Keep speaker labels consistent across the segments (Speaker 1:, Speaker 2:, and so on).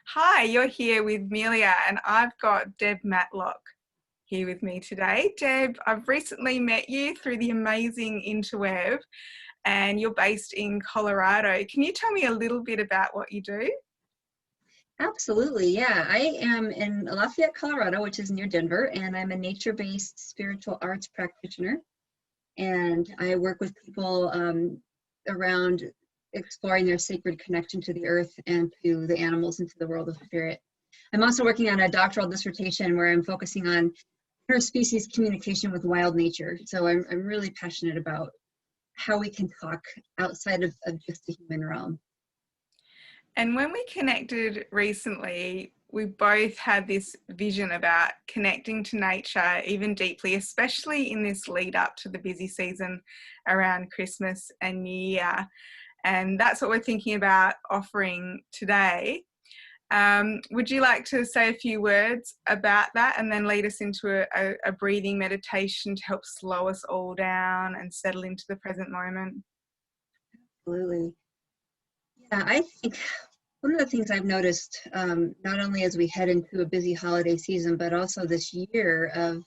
Speaker 1: Hi, you're here with Melia, and I've got Deb Matlock here with me today. Deb, I've recently met you through the amazing interweb, and you're based in Colorado. Can you tell me a little bit about what you do?
Speaker 2: Absolutely, yeah. I am in Lafayette, Colorado, which is near Denver, and I'm a nature-based spiritual arts practitioner. And I work with people around exploring their sacred connection to the earth and to the animals and to the world of spirit. I'm also working on a doctoral dissertation where I'm focusing on interspecies communication with wild nature. So I'm really passionate about how we can talk outside of just the human realm.
Speaker 1: And when we connected recently, we both had this vision about connecting to nature even deeply, especially in this lead up to the busy season around Christmas and New Year. And that's what we're thinking about offering today. Would you like to say a few words about that and then lead us into a breathing meditation to help slow us all down and settle into the present moment?
Speaker 2: Absolutely. Yeah, I think one of the things I've noticed, not only as we head into a busy holiday season, but also this year of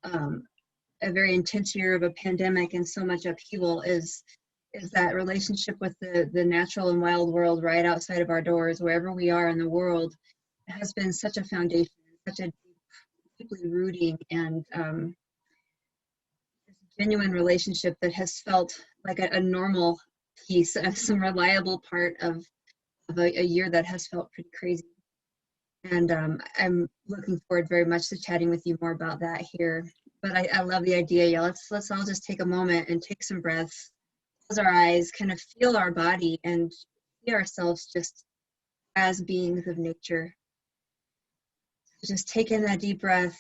Speaker 2: a very intense year of a pandemic and so much upheaval, is that relationship with the natural and wild world right outside of our doors, wherever we are in the world, has been such a foundation, such a deeply rooting and genuine relationship that has felt like a normal piece, some reliable part of a year that has felt pretty crazy. And I'm looking forward very much to chatting with you more about that here. But I love the idea. Yeah, let's all just take a moment and take some breaths, close our eyes, kind of feel our body and see ourselves just as beings of nature. So just take in that deep breath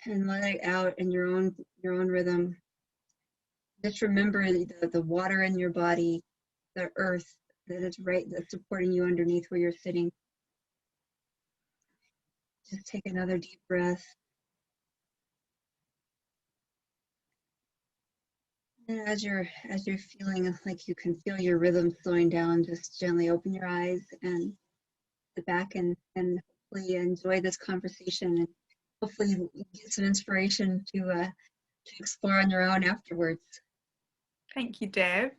Speaker 2: and let it out in your own rhythm. Just remember the water in your body, the earth that's supporting you underneath where you're sitting. Just take another deep breath. And as you're feeling like you can feel your rhythm slowing down, just gently open your eyes and sit back and hopefully enjoy this conversation and hopefully get some inspiration to explore on your own afterwards.
Speaker 1: Thank you, Deb.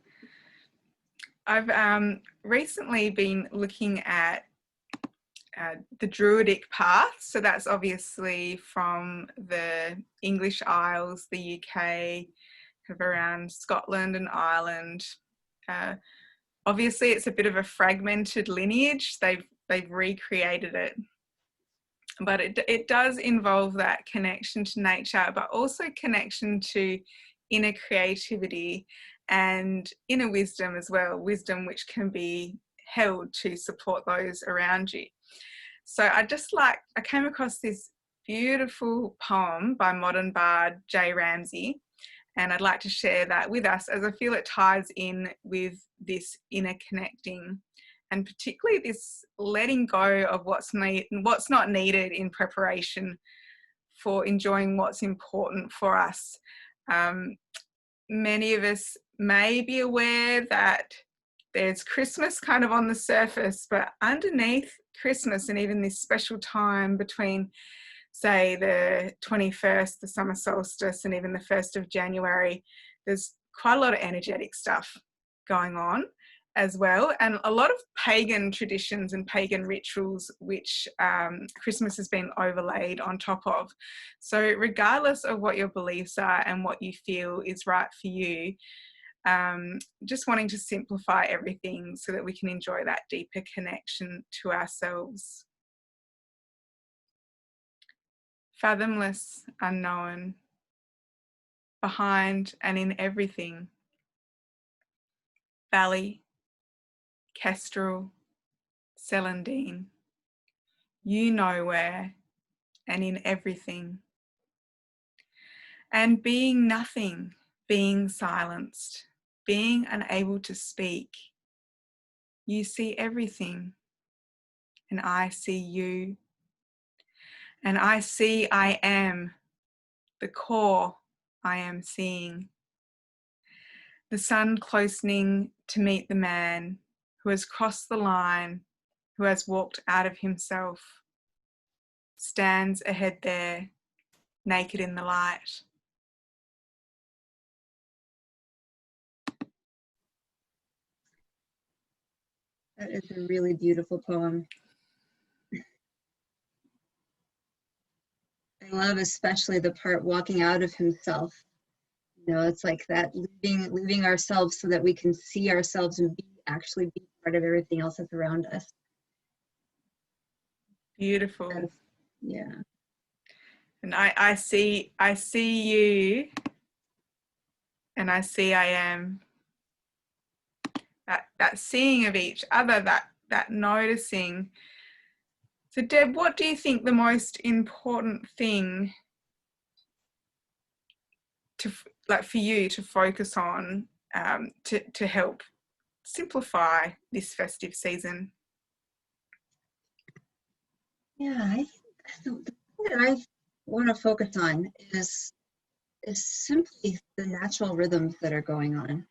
Speaker 1: I've recently been looking at the Druidic path. So that's obviously from the English Isles, the UK, kind of around Scotland and Ireland. Obviously, it's a bit of a fragmented lineage. They've recreated it. But it does involve that connection to nature, but also connection to inner creativity and inner wisdom as well, wisdom which can be held to support those around you. So I came across this beautiful poem by modern bard J. Ramsey, and I'd like to share that with us as I feel it ties in with this inner connecting and particularly this letting go of what's not needed in preparation for enjoying what's important for us. Many of us may be aware that there's Christmas kind of on the surface, but underneath Christmas and even this special time between, say, the 21st, the summer solstice, and even the 1st of January, there's quite a lot of energetic stuff going on as well, and a lot of pagan traditions and pagan rituals which Christmas has been overlaid on top of. So regardless of what your beliefs are and what you feel is right for you, just wanting to simplify everything so that we can enjoy that deeper connection to ourselves. Fathomless, unknown, behind and in everything. Valley, kestrel, celandine. You know where and in everything. And being nothing, being silenced, being unable to speak. You see everything, and I see you. And I see I am, the core I am seeing. The sun closening to meet the man who has crossed the line who has walked out of himself, stands ahead there, naked in the light.
Speaker 2: That is a really beautiful poem. I love especially the part walking out of himself. You know, it's like that leaving ourselves so that we can see ourselves and actually be part of everything else that's around us.
Speaker 1: Beautiful.
Speaker 2: Yeah.
Speaker 1: And I see you, and I see I am. That seeing of each other, that noticing. So Deb, what do you think the most important thing for you to focus on to help simplify this festive season?
Speaker 2: Yeah, I think the thing that I want to focus on is simply the natural rhythms that are going on.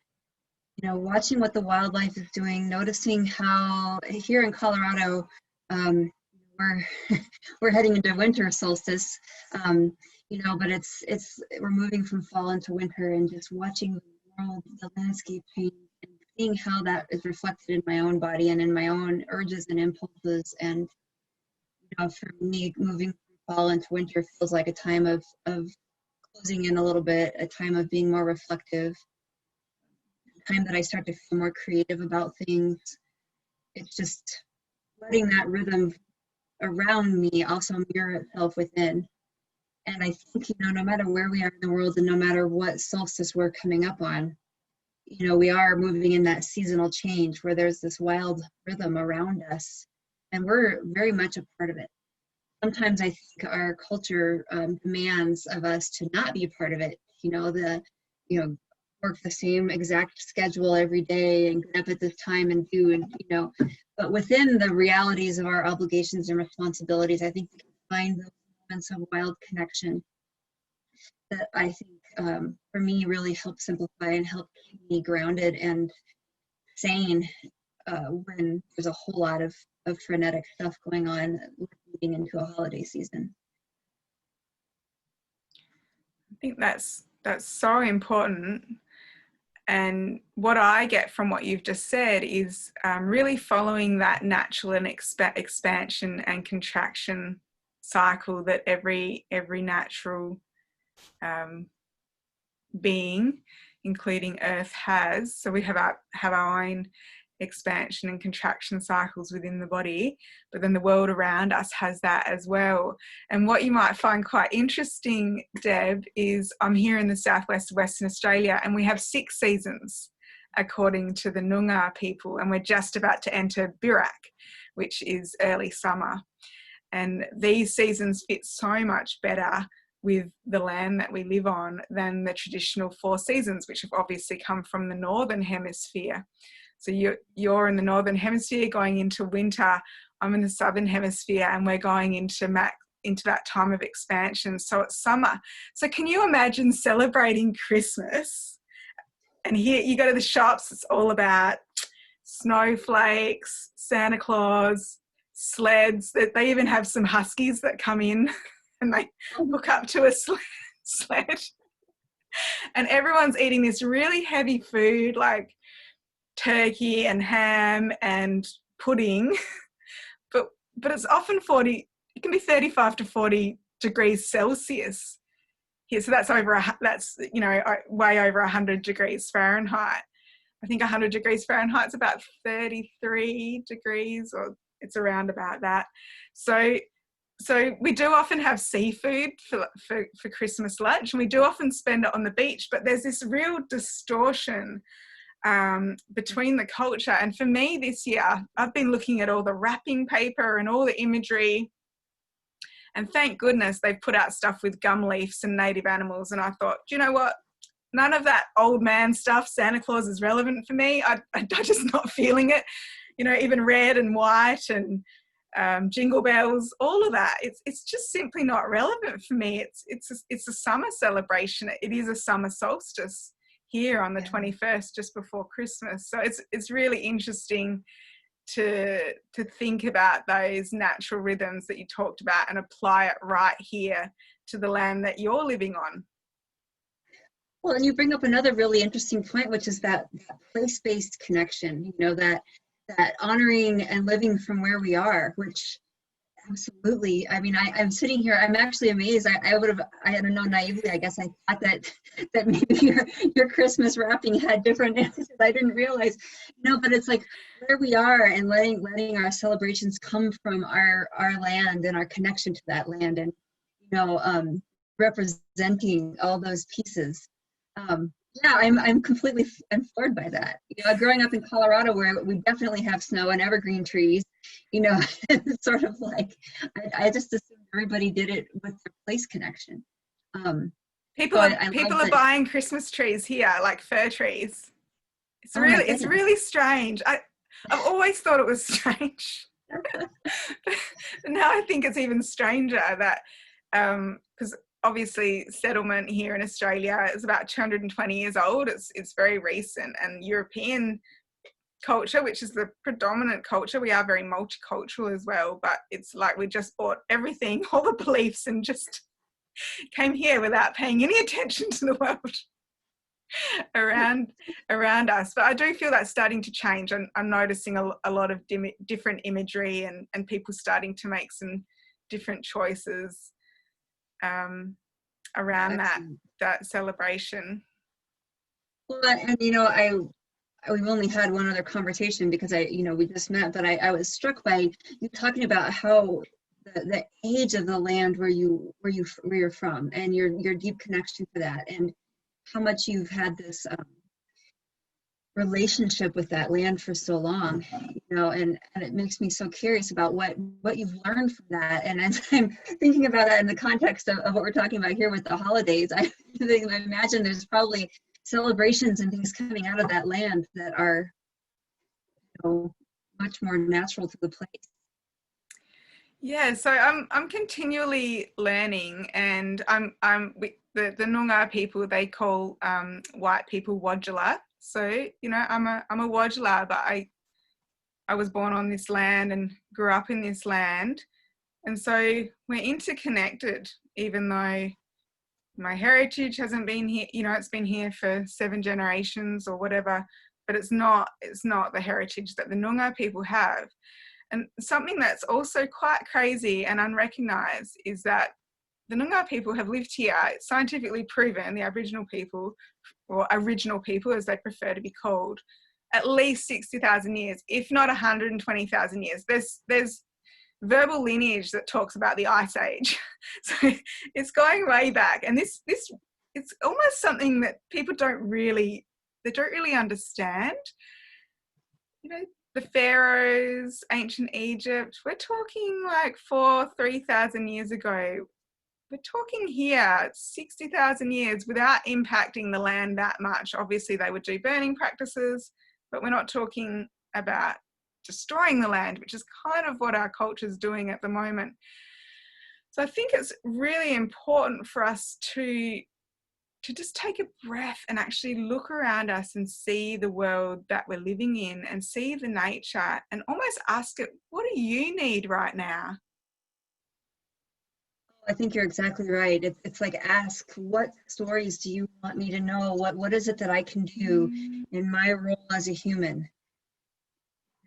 Speaker 2: You know, watching what the wildlife is doing, noticing how here in Colorado, we're we're heading into winter solstice, you know, but we're moving from fall into winter, and just watching the world, the landscape change, and seeing how that is reflected in my own body and in my own urges and impulses. And you know, for me, moving from fall into winter feels like a time of closing in a little bit, a time of being more reflective, a time that I start to feel more creative about things. It's just letting that rhythm around me also mirror itself within. And I think, you know, no matter where we are in the world and no matter what solstice we're coming up on, you know, we are moving in that seasonal change where there's this wild rhythm around us, and we're very much a part of it. Sometimes I think our culture demands of us to not be a part of it. You know, work the same exact schedule every day and get up at this time and do, and you know, but within the realities of our obligations and responsibilities, I think we can find those moments of wild connection that I think for me really help simplify and help keep me grounded and sane when there's a whole lot of frenetic stuff going on leading into a holiday season.
Speaker 1: I think that's so important. And what I get from what you've just said is really following that natural and expansion and contraction cycle that every natural being, including Earth, has. So we have our own expansion and contraction cycles within the body, but then the world around us has that as well. And what you might find quite interesting, Deb, is I'm here in the southwest of Western Australia, and we have 6 seasons according to the Noongar people, and we're just about to enter Birak, which is early summer. And these seasons fit so much better with the land that we live on than the traditional 4 seasons, which have obviously come from the northern hemisphere. So you're in the northern hemisphere going into winter, I'm in the southern hemisphere, and we're going into that time of expansion. So it's summer. So can you imagine celebrating Christmas? And here you go to the shops, it's all about snowflakes, Santa Claus, sleds. They even have some huskies that come in and they hook up to a sled. And everyone's eating this really heavy food like turkey and ham and pudding, but it's often 40, it can be 35 to 40 degrees Celsius here. So that's you know, way over 100 degrees Fahrenheit. I think 100 degrees Fahrenheit is about 33 degrees, or it's around about that. So we do often have seafood for Christmas lunch, and we do often spend it on the beach, but there's this real distortion between the culture. And for me this year, I've been looking at all the wrapping paper and all the imagery, and thank goodness they've put out stuff with gum leaves and native animals. And I thought, do you know what? None of that old man stuff, Santa Claus, is relevant for me. I'm just not feeling it. You know, even red and white and jingle bells, all of that. It's just simply not relevant for me. It's a summer celebration. It is a summer solstice here on the 21st, just before Christmas. So it's really interesting to think about those natural rhythms that you talked about and apply it right here to the land that you're living on.
Speaker 2: Well, and you bring up another really interesting point, which is that place-based connection, you know, that honoring and living from where we are, which absolutely, I mean, I'm sitting here, I'm actually amazed. I don't know, naively, I guess I thought that maybe your Christmas wrapping had different answers. I didn't realize, no, but it's like where we are and letting our celebrations come from our land and our connection to that land, and, you know, representing all those pieces. Yeah, I'm floored by that. You know, growing up in Colorado, where we definitely have snow and evergreen trees, you know, it's sort of like I just assumed everybody did it with their place connection.
Speaker 1: People are buying Christmas trees here, like fir trees. It's really strange. I've always thought it was strange. But now I think it's even stranger that because obviously settlement here in Australia is about 220 years old. It's very recent, and European culture, which is the predominant culture, we are very multicultural as well, but it's like we just bought everything, all the beliefs, and just came here without paying any attention to the world around us. But I do feel that's starting to change, and I'm noticing a lot of different imagery and people starting to make some different choices around that celebration.
Speaker 2: Well, and you know, we've only had one other conversation because we just met, but I was struck by you talking about how the age of the land where you're from, and your deep connection to that, and how much you've had this relationship with that land for so long, you know, and it makes me so curious about what you've learned from that. And as I'm thinking about that in the context of what we're talking about here with the holidays, I imagine there's probably celebrations and things coming out of that land that are, you know, much more natural to the place.
Speaker 1: Yeah, so I'm continually learning, and the Noongar people, they call white people Wodjala. So, you know, I'm a Wodjala, but I was born on this land and grew up in this land, and so we're interconnected, even though my heritage hasn't been here. You know, it's been here for 7 generations or whatever, but it's not the heritage that the Noongar people have. And something that's also quite crazy and unrecognised is that the Noongar people have lived here, it's scientifically proven, the Aboriginal people, or original people as they prefer to be called, at least 60,000 years, if not 120,000 years. There's verbal lineage that talks about the Ice Age. So it's going way back. And this it's almost something that people don't really understand. You know, the pharaohs, ancient Egypt, we're talking like 3,000 years ago. We're talking here 60,000 years without impacting the land that much. Obviously, they would do burning practices, but we're not talking about destroying the land, which is kind of what our culture is doing at the moment. So I think it's really important for us to just take a breath and actually look around us and see the world that we're living in and see the nature and almost ask it, what do you need right now?
Speaker 2: I think you're exactly right. It's like, ask, what stories do you want me to know? What is it that I can do in my role as a human,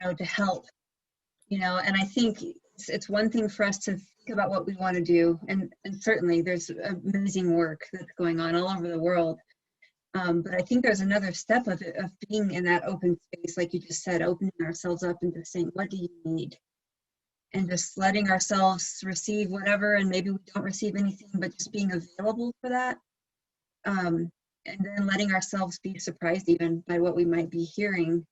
Speaker 2: you know, to help, you know? And I think it's one thing for us to think about what we want to do, and certainly there's amazing work that's going on all over the world. But I think there's another step of being in that open space, like you just said, opening ourselves up and just saying, what do you need? And just letting ourselves receive whatever, and maybe we don't receive anything, but just being available for that. And then letting ourselves be surprised even by what we might be hearing.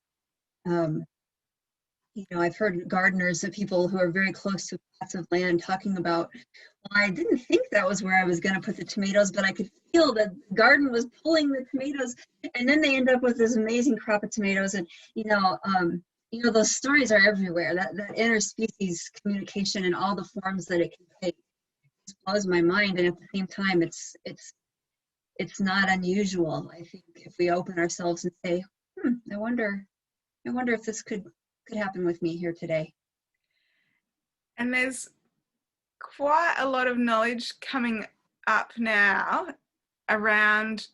Speaker 2: You know, I've heard gardeners, of people who are very close to plots of land, talking about, well, I didn't think that was where I was going to put the tomatoes, but I could feel that the garden was pulling the tomatoes, and then they end up with this amazing crop of tomatoes. And you know, those stories are everywhere. That interspecies communication in all the forms that it can take just blows my mind. And at the same time, it's not unusual. I think if we open ourselves and say, I wonder if this could could happen with me here today.
Speaker 1: And there's quite a lot of knowledge coming up now around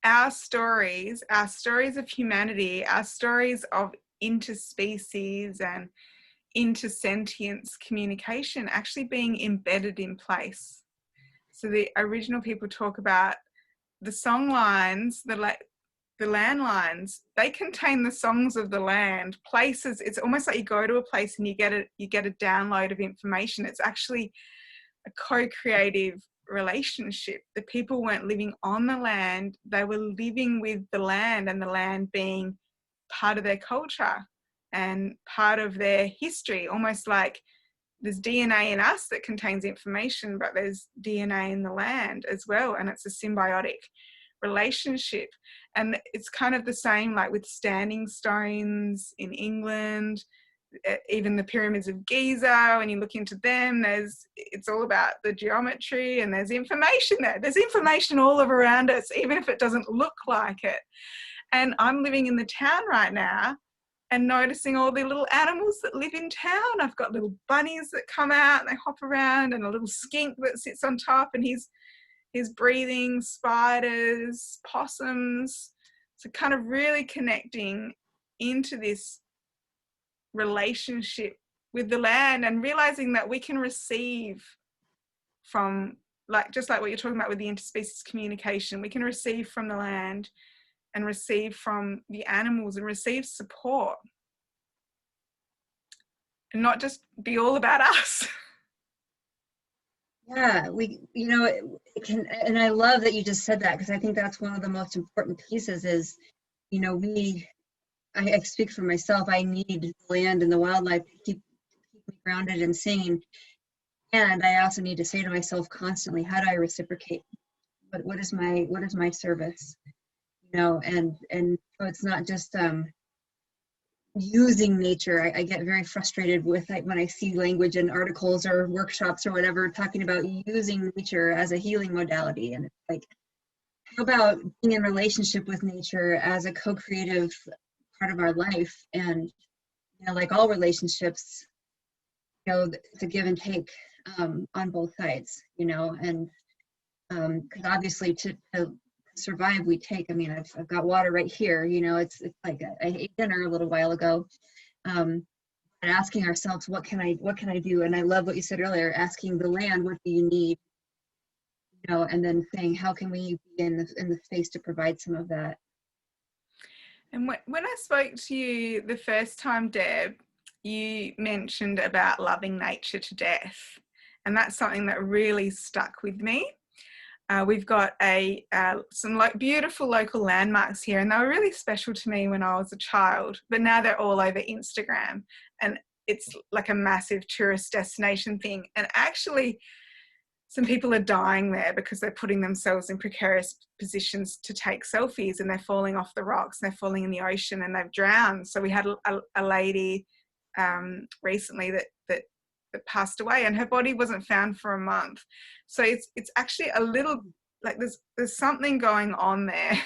Speaker 1: our stories of humanity, our stories of interspecies and intersentience communication actually being embedded in place. So the original people talk about the song lines, the landlines, they contain the songs of the land. Places, it's almost like you go to a place and you get a download of information. It's actually a co-creative relationship. The people weren't living on the land, they were living with the land, and the land being part of their culture and part of their history. Almost like there's DNA in us that contains information, but there's DNA in the land as well, and it's a symbiotic relationship. And it's kind of the same like with standing stones in England, even the pyramids of Giza. When you look into them, it's all about the geometry, and there's information there. There's information all around us, even if it doesn't look like it. And I'm living in the town right now and noticing all the little animals that live in town. I've got little bunnies that come out and they hop around, and a little skink that sits on top, and he's breathing, spiders, possums. So kind of really connecting into this relationship with the land, and realizing that we can receive from, like, just like what you're talking about with the interspecies communication, we can receive from the land and receive from the animals and receive support, and not just be all about us.
Speaker 2: Yeah, it can, and I love that you just said that, because I think that's one of the most important pieces is, I speak for myself, I need the land and the wildlife to keep me grounded and sane. And I also need to say to myself constantly, how do I reciprocate? What is my service? And so it's not just using nature. I get very frustrated with when I see language in articles or workshops or whatever talking about using nature as a healing modality. And it's like, how about being in relationship with nature as a co-creative part of our life? And like all relationships, it's a give and take on both sides, and because obviously to survive we take, I've got water right here, it's like I ate dinner a little while ago, and asking ourselves, what can I do? And I love what you said earlier, asking the land, what do you need? And then saying, how can we be in the space to provide some of that?
Speaker 1: And when I spoke to you the first time, Deb, you mentioned about loving nature to death. And that's something that really stuck with me. We've got some beautiful local landmarks here, and they were really special to me when I was a child, but now they're all over Instagram, and it's like a massive tourist destination thing. And actually, some people are dying there because they're putting themselves in precarious positions to take selfies, and they're falling off the rocks, and they're falling in the ocean, and they've drowned. So we had a lady recently that passed away, and her body wasn't found for a month. So it's actually a little like there's something going on there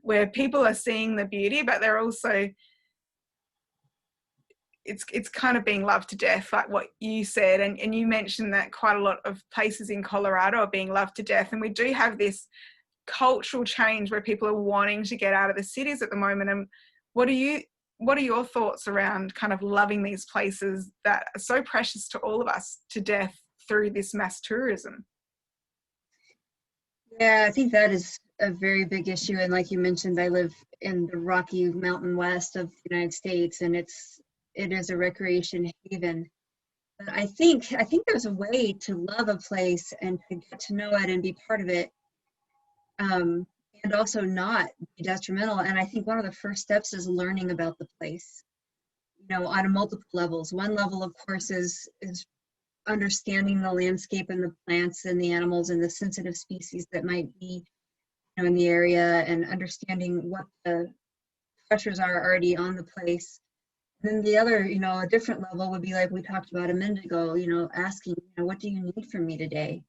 Speaker 1: where people are seeing the beauty, but they're also, it's kind of being loved to death, like what you said, and you mentioned that quite a lot of places in Colorado are being loved to death. And we do have this cultural change where people are wanting to get out of the cities at the moment. And what are your thoughts around kind of loving these places that are so precious to all of us to death through this mass tourism?
Speaker 2: Yeah, I think that is a very big issue. And like you mentioned, I live in the Rocky Mountain West of the United States, and it is a recreation haven. But I think there's a way to love a place and to get to know it and be part of it, and also not be detrimental. And I think one of the first steps is learning about the place, on multiple levels. One level, of course, is understanding the landscape and the plants and the animals and the sensitive species that might be in the area, and understanding what the pressures are already on the place. And then the other, a different level would be like we talked about a minute ago, asking, what do you need from me today?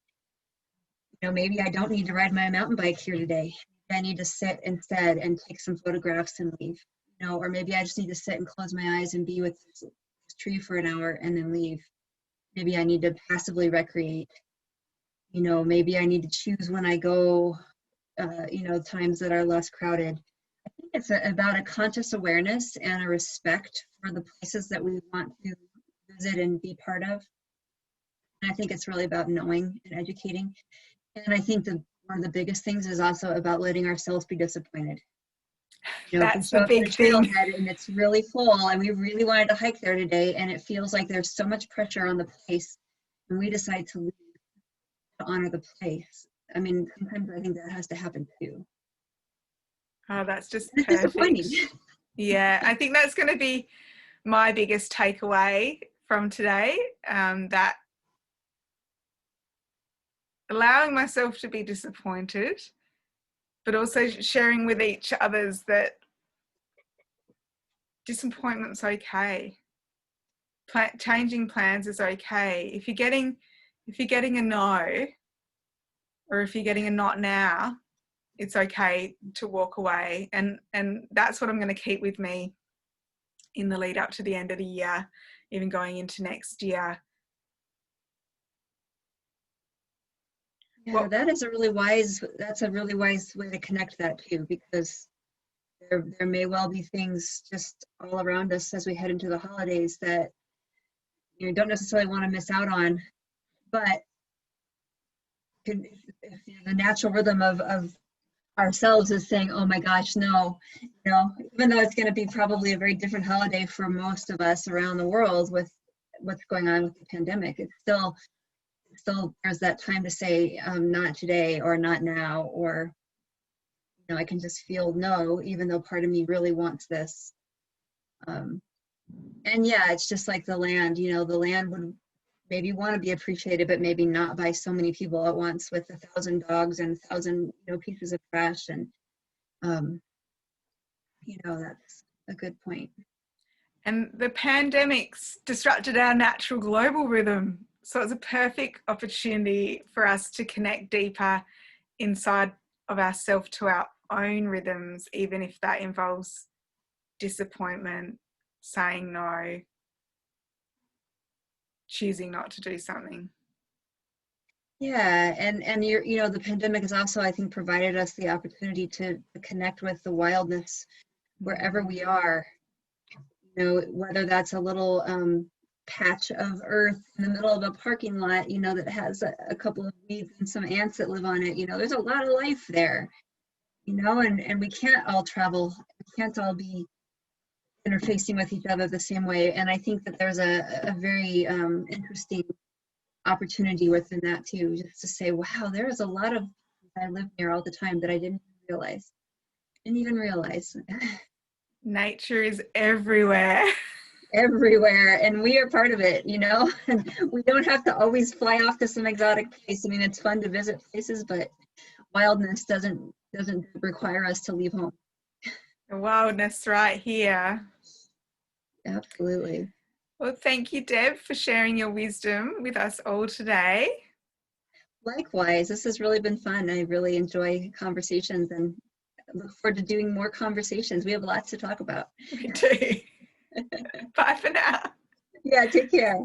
Speaker 2: Maybe I don't need to ride my mountain bike here today. I need to sit instead and take some photographs and leave. you know, or maybe I just need to sit and close my eyes and be with this tree for an hour and then leave. Maybe I need to passively recreate. You know, maybe I need to choose when I go, you know, times that are less crowded. I think it's about a conscious awareness and a respect for the places that we want to visit and be part of. And I think it's really about knowing and educating. And I think that one of the biggest things is also about letting ourselves be disappointed. You know, if we
Speaker 1: That's the
Speaker 2: show up at a
Speaker 1: big thing.
Speaker 2: trailhead and it's really full and we really wanted to hike there today and it feels like there's so much pressure on the place and we decide to leave to honor the place. I mean, sometimes I think that has to happen too.
Speaker 1: Oh, that's just
Speaker 2: It's
Speaker 1: perfect.
Speaker 2: disappointing.
Speaker 1: Yeah, I think that's going to be my biggest takeaway from today, that allowing myself to be disappointed, but also sharing with each others that disappointment's okay. Changing plans is okay. If you're getting a no, or if you're getting a not now, it's okay to walk away. And that's what I'm going to keep with me in the lead up to the end of the year, even going into next year.
Speaker 2: Yeah, that's a really wise way to connect that too, because there may well be things just all around us as we head into the holidays that you don't necessarily want to miss out on, but if the natural rhythm of ourselves is saying, oh my gosh, no, you know, even though it's going to be probably a very different holiday for most of us around the world with what's going on with the pandemic, it's still there's that time to say not today or not now, or you know, I can just feel no, even though part of me really wants this. And yeah, it's just like the land, you know, the land would maybe want to be appreciated, but maybe not by so many people at once with 1,000 dogs and 1,000, you know, pieces of trash. And, you know, that's a good point.
Speaker 1: And the pandemic's disrupted our natural global rhythm. So it's a perfect opportunity for us to connect deeper inside of ourselves to our own rhythms, even if that involves disappointment, saying no, choosing not to do something.
Speaker 2: Yeah, and you know, the pandemic has also, I think, provided us the opportunity to connect with the wildness wherever we are. You know, whether that's a little patch of earth in the middle of a parking lot, you know, that has a couple of weeds and some ants that live on it. You know, there's a lot of life there. You know, and we can't all travel. We can't all be interfacing with each other the same way. And I think that there's a very interesting opportunity within that too, just to say, wow, there is a lot of I live near all the time that I didn't realize.
Speaker 1: Nature is everywhere.
Speaker 2: Everywhere, and we are part of it, you know. And we don't have to always fly off to some exotic place. I mean, it's fun to visit places, but wildness doesn't require us to leave home.
Speaker 1: The wildness right here.
Speaker 2: Absolutely.
Speaker 1: Well, thank you, Deb, for sharing your wisdom with us all today.
Speaker 2: Likewise, this has really been fun. I really enjoy conversations and look forward to doing more conversations. We have lots to talk about.
Speaker 1: Me too. Bye for now.
Speaker 2: Yeah, take care.